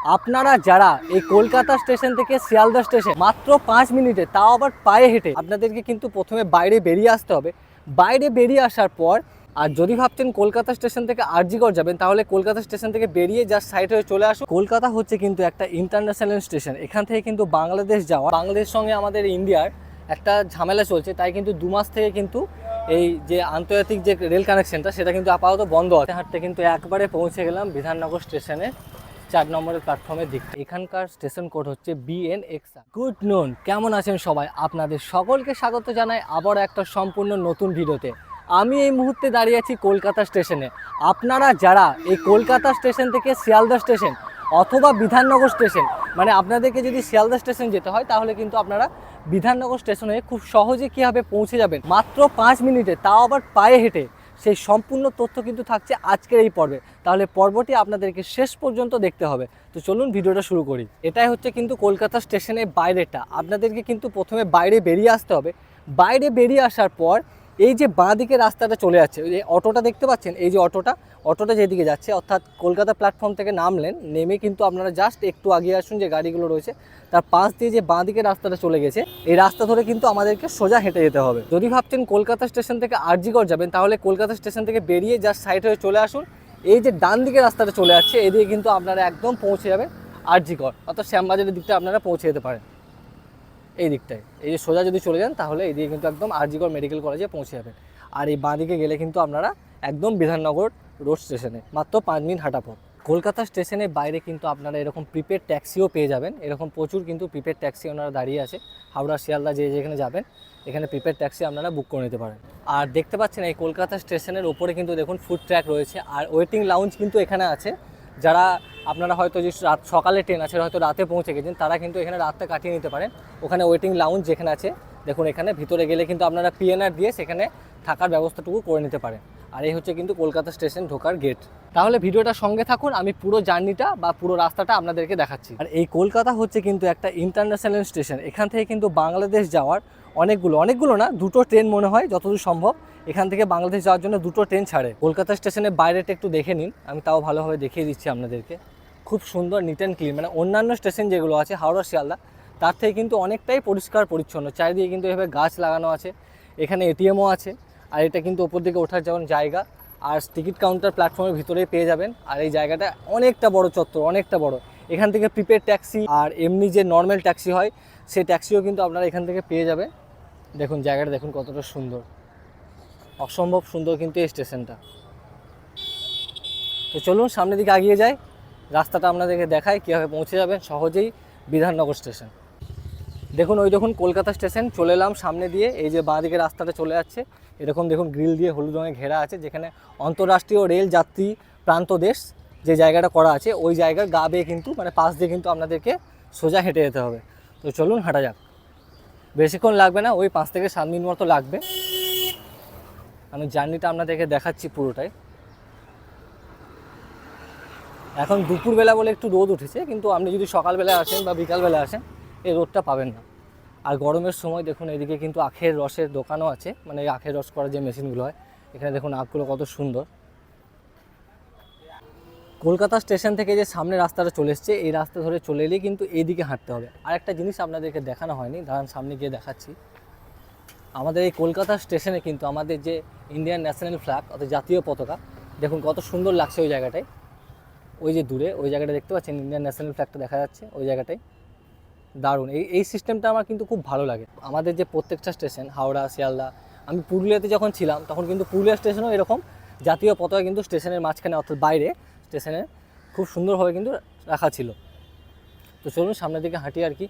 আপনারা যারা এই কলকাতা স্টেশন থেকে শিয়ালদা স্টেশন মাত্র 5 মিনিটে, তাও আবার পায়ে হেঁটে, আপনাদেরকে কিন্তু প্রথমে বাইরে বেরিয়ে আসতে হবে। বাইরে বেরিয়ে আসার পর, আর যদি ভাবছেন কলকাতা স্টেশন থেকে আরজিকর যাবেন, তাহলে কলকাতা স্টেশন থেকে বেরিয়ে জাস্ট সাইড হয়ে চলে আসুন। কলকাতা হচ্ছে কিন্তু একটা ইন্টারন্যাশনাল স্টেশন। এখান থেকে কিন্তু বাংলাদেশ যাওয়া, বাংলাদেশের সঙ্গে আমাদের ইন্ডিয়ার একটা ঝামেলা চলছে, তাই কিন্তু 2 মাস থেকে কিন্তু এই যে আন্তর্জাতিক যে রেল কানেকশনটা, সেটা কিন্তু আপাতত বন্ধ আছে। হাঁটতে কিন্তু একবারে পৌঁছে গেলাম বিধাননগর স্টেশনে, 4 নম্বরের প্ল্যাটফর্মের দিক। এখানকার স্টেশন কোড হচ্ছে BNX। গুড নুন, কেমন আছেন সবাই? আপনাদের সকলকে স্বাগত জানাই আবার একটা সম্পূর্ণ নতুন ভিডিওতে। আমি এই মুহূর্তে দাঁড়িয়ে আছি কলকাতা স্টেশনে। আপনারা যারা এই কলকাতা স্টেশন থেকে শিয়ালদা স্টেশন অথবা বিধাননগর স্টেশন, মানে আপনাদেরকে যদি শিয়ালদা স্টেশন যেতে হয়, তাহলে কিন্তু আপনারা বিধাননগর স্টেশনে খুব সহজে কীভাবে পৌঁছে যাবেন মাত্র 5 মিনিটে, তাও আবার পায়ে হেঁটে, সেই সম্পূর্ণ তথ্য কিন্তু থাকছে আজকের এই পর্বে। তাহলে পর্বটি আপনাদেরকে শেষ পর্যন্ত দেখতে হবে। তো চলুন ভিডিওটা শুরু করি। এটাই হচ্ছে কিন্তু কলকাতা স্টেশনের বাইরেটা। আপনাদেরকে কিন্তু প্রথমে বাইরে বেরিয়ে আসতে হবে। বাইরে বেরিয়ে আসার পর এই যে বাঁ দিকে রাস্তাটা চলে যাচ্ছে, এই যে অটোটা দেখতে পাচ্ছেন, এই যে অটোটা যেদিকে যাচ্ছে, অর্থাৎ কলকাতা প্ল্যাটফর্ম থেকে নামলেন, নেমে কিন্তু আপনারা জাস্ট একটু আগিয়ে আসুন, যে গাড়িগুলো রয়েছে তার পাশ দিয়ে যে বাঁ দিকে রাস্তাটা চলে গেছে, এই রাস্তা ধরে কিন্তু আমাদেরকে সোজা হেঁটে যেতে হবে। যদি ভাবছেন কলকাতা স্টেশন থেকে আরজিকর যাবেন, তাহলে কলকাতা স্টেশন থেকে বেরিয়ে জাস্ট সাইড হয়ে চলে আসুন। এই যে ডান দিকে রাস্তাটা চলে যাচ্ছে, এদিকে কিন্তু আপনারা একদম পৌঁছে যাবেন আরজিকর, অর্থাৎ শ্যামবাজারের দিকটা আপনারা পৌঁছে যেতে পারেন। এই দিকটায়, এই যে সোজা যদি চলে যান, তাহলে এইদিকে কিন্তু একদম আরজিকর মেডিকেল কলেজে পৌঁছে যাবেন। আর এই বাঁ দিকে গেলে কিন্তু আপনারা একদম বিধাননগর রোড স্টেশনে, মাত্র 5 মিনিট হাঁটা পথ। কলকাতা স্টেশনের বাইরে কিন্তু আপনারা এরকম প্রিপেড ট্যাক্সিও পেয়ে যাবেন। এরকম প্রচুর কিন্তু প্রিপেড ট্যাক্সি ওনারা দাঁড়িয়ে আছে। হাওড়া শিয়ালদা যেখানে যাবেন, এখানে প্রিপেড ট্যাক্সি আপনারা বুক করে নিতে পারেন। আর দেখতে পাচ্ছেন এই কলকাতা স্টেশনের ওপরে কিন্তু দেখুন ফুড ট্র্যাক রয়েছে, আর ওয়েটিং লাউঞ্জ কিন্তু এখানে আছে। যারা আপনারা হয়তো যে রাত সকালে ট্রেন আছে, হয়তো রাতে পৌঁছে গেছেন, তারা কিন্তু এখানে রাতটা কাটিয়ে নিতে পারেন। ওখানে ওয়েটিং লাউঞ্জ যেখানে আছে দেখুন, এখানে ভিতরে গেলে কিন্তু আপনারা PNR দিয়ে সেখানে থাকার ব্যবস্থাটুকু করে নিতে পারেন। আর এই হচ্ছে কিন্তু কলকাতা স্টেশন ঢোকার গেট। তাহলে ভিডিওটা সঙ্গে থাকুন, আমি পুরো জার্নিটা বা পুরো রাস্তাটা আপনাদেরকে দেখাচ্ছি। আর এই কলকাতা হচ্ছে কিন্তু একটা ইন্টারন্যাশনাল স্টেশন। এখান থেকে কিন্তু বাংলাদেশ যাওয়ার অনেকগুলো না, 2টো ট্রেন মনে হয় যতদূর সম্ভব এখান থেকে বাংলাদেশ যাওয়ার জন্য 2টো ট্রেন ছাড়ে। কলকাতা স্টেশনের বাইরেটা একটু দেখে নিন, আমি তাও ভালোভাবে দেখিয়ে দিচ্ছি আপনাদেরকে। খুব সুন্দর, নিট অ্যান্ড ক্লিন, মানে অন্যান্য স্টেশন যেগুলো আছে হাওড়া শিয়ালদা, তার থেকে কিন্তু অনেকটাই পরিষ্কার পরিচ্ছন্ন। চারিদিকে কিন্তু এভাবে গাছ লাগানো আছে, এখানে ATMও আছে। আর এটা কিন্তু ওপর দিকে ওঠার যেমন জায়গা, আর টিকিট কাউন্টার প্ল্যাটফর্মের ভিতরেই পেয়ে যাবেন। আর এই জায়গাটা অনেকটা বড় চত্বর, অনেকটা বড়। এখান থেকে প্রিপেড ট্যাক্সি আর এমনি যে নর্মাল ট্যাক্সি হয়, সেই ট্যাক্সিও কিন্তু আপনারা এখান থেকে পেয়ে যাবেন। দেখুন জায়গাটা দেখুন কতটা সুন্দর, অসম্ভব সুন্দর কিন্তু এই স্টেশনটা। তো চলুন সামনের দিকে এগিয়ে যাই, রাস্তাটা আপনাদেরকে দেখাই কীভাবে পৌঁছে যাবেন সহজেই বিধাননগর স্টেশন। দেখুন ওই দেখুন কলকাতা স্টেশন, চলে এলাম সামনে দিয়ে। এই যে বাঁ দিকে রাস্তাটা চলে যাচ্ছে, এরকম দেখুন গ্রিল দিয়ে হলুদ রঙে ঘেরা আছে, যেখানে অন্তর্রাষ্ট্রীয় রেল যাত্রী প্রান্ত দেশ যে জায়গাটা করা আছে, ওই জায়গার গা বেয়ে কিন্তু, মানে পাশ দিয়ে কিন্তু আপনাদেরকে সোজা হেঁটে যেতে হবে। তো চলুন হাঁটা যাক, বেশিক্ষণ লাগবে না, ওই 5 থেকে 7 মিনিট মতো লাগবে। আমি জার্নিটা আপনাদেরকে দেখাচ্ছি পুরোটাই। এখন দুপুরবেলা বলে একটু রোদ উঠেছে, কিন্তু আপনি যদি সকালবেলা আসেন বা বিকালবেলা আসেন, এই রোদটা পাবেন না। আর গরমের সময় দেখুন এদিকে কিন্তু আখের রসের দোকানও আছে, মানে আখের রস করার যে মেশিনগুলো হয়, এখানে দেখুন আখগুলো কত সুন্দর। কলকাতা স্টেশন থেকে যে সামনে রাস্তাটা চলে এসছে, এই রাস্তা ধরে চলে এলেই কিন্তু এইদিকে হাঁটতে হবে। আর একটা জিনিস আপনাদেরকে দেখানো হয়নি, দাঁড়ান সামনে গিয়ে দেখাচ্ছি। আমাদের এই কলকাতা স্টেশনে কিন্তু আমাদের যে ইন্ডিয়ান ন্যাশনাল ফ্ল্যাগ, অর্থাৎ জাতীয় পতাকা, দেখুন কত সুন্দর লাগছে ওই জায়গাটায়। ওই যে দূরে ওই জায়গাটা দেখতে পাচ্ছেন, ইন্ডিয়ান ন্যাশনাল ফ্ল্যাগটা দেখা যাচ্ছে ওই জায়গাটায়। দারুণ, এই সিস্টেমটা আমার কিন্তু খুব ভালো লাগে। আমাদের যে প্রত্যেকটা স্টেশন, হাওড়া শিয়ালদা, আমি পুরুলিয়াতে যখন ছিলাম তখন কিন্তু পুরুলিয়া স্টেশনও এরকম জাতীয় পতাকা কিন্তু স্টেশনের মাঝখানে, অর্থাৎ বাইরে স্টেশনে খুব সুন্দরভাবে কিন্তু রাখা ছিল। তো চলুন সামনের দিকে হাঁটি আর কি।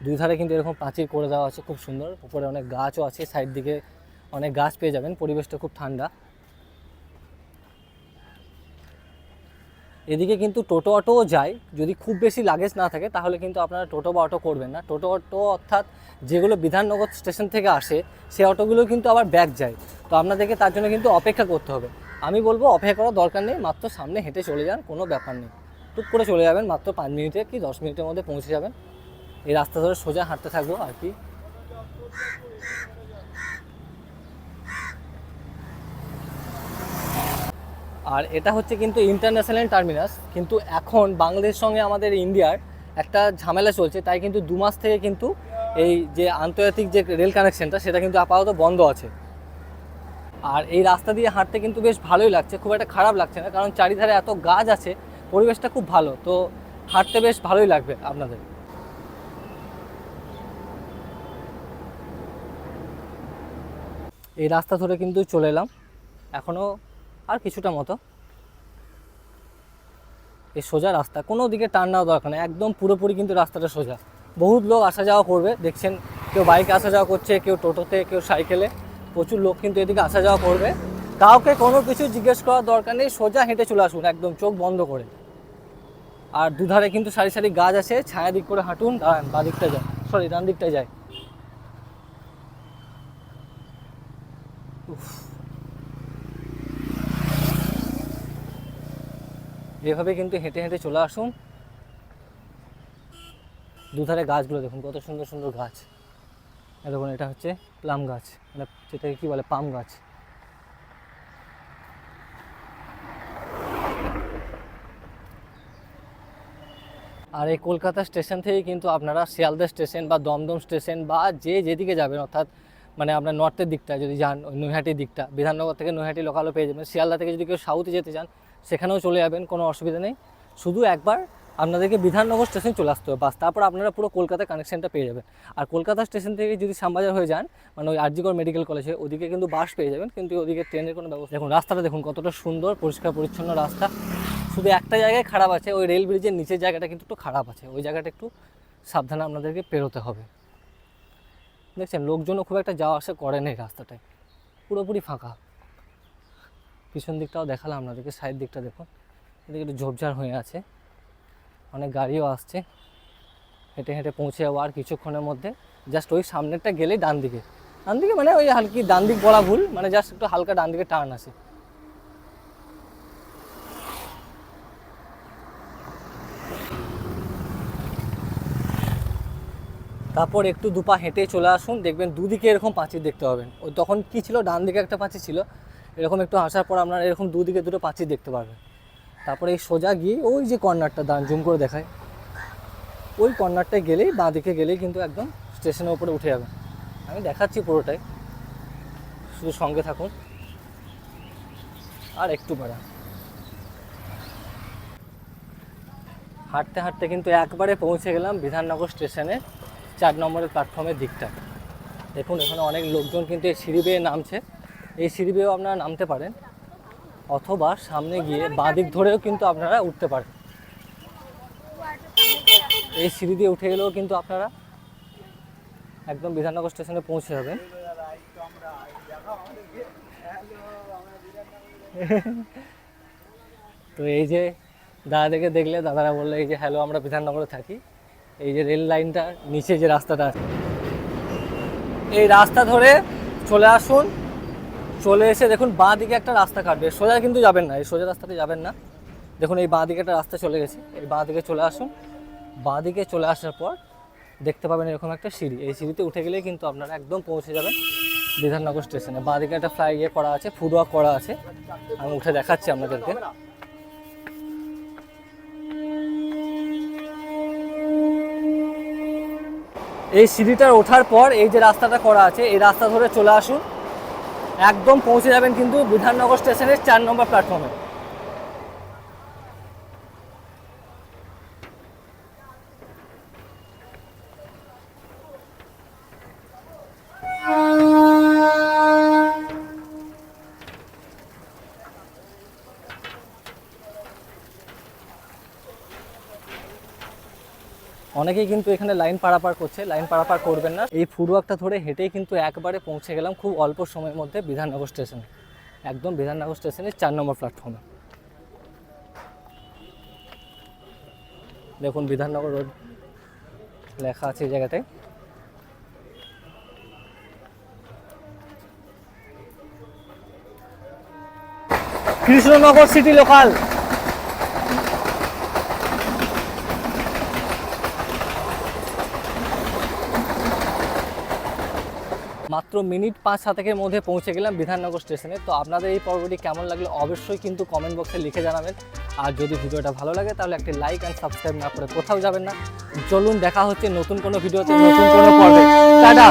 দুই ধারে কিন্তু এরকম প্রাচীর করে দেওয়া আছে, খুব সুন্দর। উপরে অনেক গাছও আছে, সাইড দিকে অনেক গাছ পেয়ে যাবেন, পরিবেশটা খুব ঠান্ডা। এদিকে কিন্তু টোটো অটোও যায়, যদি খুব বেশি লাগেজ না থাকে তাহলে কিন্তু আপনারা টোটো বা অটো করবেন না। টোটো অটো অর্থাৎ যেগুলো বিধাননগর স্টেশন থেকে আসে, সেই অটোগুলো কিন্তু আবার ব্যাক যায়। তো আপনাদেরকে তার জন্য কিন্তু অপেক্ষা করতে হবে। আমি বলবো অপেক্ষা করার দরকার নেই, মাত্র সামনে হেঁটে চলে যান, কোনো ব্যাপার নেই। টুক করে চলে যাবেন, মাত্র 5 মিনিটে কি 10 মিনিটের মধ্যে পৌঁছে যাবেন। এই রাস্তা ধরে সোজা হাঁটতে থাকবো আর কি। আর এটা হচ্ছে কিন্তু ইন্টারন্যাশনাল টার্মিনাস, কিন্তু এখন বাংলাদেশের সঙ্গে আমাদের ইন্ডিয়ার একটা ঝামেলা চলছে, তাই কিন্তু 2 মাস থেকে কিন্তু এই যে আন্তর্জাতিক যে রেল কানেকশনটা সেটা কিন্তু আপাতত বন্ধ আছে। আর এই রাস্তা দিয়ে হাঁটতে কিন্তু বেশ ভালোই লাগছে, খুব একটা খারাপ লাগছে না, কারণ চারিধারে এত গাছ আছে, পরিবেশটা খুব ভালো, তো হাঁটতে বেশ ভালোই লাগবে আপনাদের। এই রাস্তা ধরে কিন্তু চলে এলাম, এখনও আর কিছুটা মতো। এই সোজা রাস্তা, কোনো দিকে টার্ন নেওয়া দরকার নেই, একদম পুরোপুরি কিন্তু রাস্তাটা সোজা। বহুত লোক আসা যাওয়া করবে, দেখছেন কেউ বাইকে আসা যাওয়া করছে, কেউ টোটোতে, কেউ সাইকেলে, প্রচুর লোক কিন্তু এদিকে আসা যাওয়া করবে। কাউকে কোনো কিছু জিজ্ঞেস করার দরকার নেই, সোজা হেঁটে চলে আসুন একদম চোখ বন্ধ করে। আর দুধারে কিন্তু সারি সারি গাছ আছে, ছায়া দিক করে হাঁটুন, দাঁড়ান বা দিকটা যায়, সরি ডান দিকটা যায়। এভাবে কিন্তু হেঁটে হেঁটে চলে আসুন। দুধারে গাছগুলো দেখুন কত সুন্দর সুন্দর গাছ। দেখুন এটা হচ্ছে প্লাম গাছ, মানে যেটাকে কী বলে, পাম গাছ। আর এই কলকাতা স্টেশন থেকে কিন্তু আপনারা শিয়ালদা স্টেশন বা দমদম স্টেশন বা যেদিকে যাবেন, অর্থাৎ মানে আপনার নর্থের দিকটা যদি যান, ওই নৈহাটির দিকটা, বিধাননগর থেকে নৈহাটি লোকালও পেয়ে যাবেন। শিয়ালদা থেকে যদি কেউ সাউথে যেতে চান সেখানেও চলে যাবেন, কোনো অসুবিধা নেই। শুধু একবার আপনাদেরকে বিধাননগর স্টেশন চলে আসতে হবে বাস, তারপর আপনারা পুরো কলকাতা কানেকশনটা পেয়ে যাবেন। আর কলকাতা স্টেশন থেকে যদি শ্যামবাজার হয়ে যান, মানে ওই আরজিকর মেডিকেল কলেজে, ওদিকে কিন্তু বাস পেয়ে যাবেন, কিন্তু ওদিকে ট্রেনের কোনো ব্যবস্থা। দেখুন রাস্তাটা দেখুন কতটা সুন্দর, পরিষ্কার পরিচ্ছন্ন রাস্তা। শুধু একটা জায়গায় খারাপ আছে, ওই রেল ব্রিজের নিচের জায়গাটা কিন্তু একটু খারাপ আছে, ওই জায়গাটা একটু সাবধানে আপনাদেরকে পেরোতে হবে। দেখছেন লোকজনও খুব একটা যাওয়া আসা করে না এই রাস্তাটায়, পুরোপুরি ফাঁকা। পিছন দিকটাও দেখালাম আপনাদেরকে, সাইড দিকটা দেখুন, এদিকে একটু ঝোপঝাড় হয়ে আছে, অনেক গাড়িও আসছে। হেঁটে হেঁটে পৌঁছে যাবো আর কিছুক্ষণের মধ্যে। জাস্ট ওই সামনেরটা গেলেই ডান দিকে, ডান দিকে মানে ওই হালকি ডান দিক বলা ভুল, মানে জাস্ট একটু হালকা ডান দিকে টার্ন আছে। তারপর একটু দুপা হেঁটে চলে আসুন, দেখবেন দুদিকে এরকম পাঁচিল দেখতে পাবেন। ওই তখন কী ছিল, ডান দিকে একটা পাঁচিল ছিল, এরকম একটু আসার পর আপনারা এরকম দুদিকে দুটো পাঁচিল দেখতে পারবেন। তারপরে এই সোজা গিয়ে ওই যে কর্নারটা, দাঁড়ান জুম করে দেখায়, ওই কর্নারটায় গেলেই, বাঁ দিকে গেলেই কিন্তু একদম স্টেশনের উপরে উঠে যাবেন। আমি দেখাচ্ছি পুরোটাই, শুধু সঙ্গে থাকুন। আর একটু বাড়া হাঁটতে হাঁটতে কিন্তু একবারে পৌঁছে গেলাম বিধাননগর স্টেশনে 4 নম্বরের প্ল্যাটফর্মের দিকটা। দেখুন এখানে অনেক লোকজন কিন্তু এই সিঁড়ি বেয়ে নামছে, এই সিঁড়ি বেয়েও আপনারা নামতে পারেন, অথবা সামনে গিয়ে বাঁ দিক ধরেও কিন্তু আপনারা উঠতে পারেন। এই সিঁড়ি দিয়ে উঠে গেলেও কিন্তু আপনারা একদম বিধাননগর স্টেশনে পৌঁছে যাবেন। তো এই যে দাদাদেরকে দেখলে দাদারা বললো এই যে হ্যালো, আমরা বিধাননগরে থাকি। এই যে রেল লাইনটা নিচে যে রাস্তাটা আছে, এই রাস্তা ধরে চলে আসুন। চলে এসে দেখুন বাঁ দিকে একটা রাস্তা কাটবে, সোজা কিন্তু যাবেন না, এই সোজা রাস্তাতে যাবেন না। দেখুন এই বাঁ দিকে একটা রাস্তা চলে গেছে, এই বাঁ দিকে চলে আসুন। বাঁ দিকে চলে আসার পর দেখতে পাবেন এরকম একটা সিঁড়ি, এই সিঁড়িতে উঠে গেলেই কিন্তু আপনারা একদম পৌঁছে যাবেন বিধাননগর স্টেশনে। বাঁ দিকে একটা ফ্লাই করা আছে, ফুড ওয়াক করা আছে, আমি উঠে দেখাচ্ছি আপনাদেরকে। এই সিঁড়িটার ওঠার পর এই যে রাস্তাটা করা আছে, এই রাস্তা ধরে চলে আসুন, একদম পৌঁছে যাবেন কিন্তু বিধাননগর স্টেশনের 4 নম্বর প্ল্যাটফর্মে। অনেকেই কিন্তু এখানে লাইন পারাপার করছে, লাইন পারাপার করবেন না। এই ফুটওয়াকটা ধরে হেঁটেই কিন্তু একবারে পৌঁছে গেলাম খুব অল্প সময়ের মধ্যে বিধাননগর স্টেশনে, একদম বিধাননগর স্টেশনের 4 নম্বর প্ল্যাটফর্মে। দেখুন বিধাননগর রোড লেখা আছে এই জায়গাটায়। Krishnanagar city local. মাত্র মাত্র মিনিট 5-7 মধ্যে পৌঁছে গেলাম বিধাননগর স্টেশনে। তো আপনাদের এই পর্বটি কেমন লাগলো অবশ্যই কিন্তু কমেন্ট বক্সে লিখে জানাবেন। আর যদি ভিডিওটা ভালো লাগে তাহলে একটি লাইক অ্যান্ড সাবস্ক্রাইব না করে কোথাও যাবেন না। চলুন দেখা হচ্ছে নতুন কোনো ভিডিওতে, নতুন কোনো পর্বে। টাটা।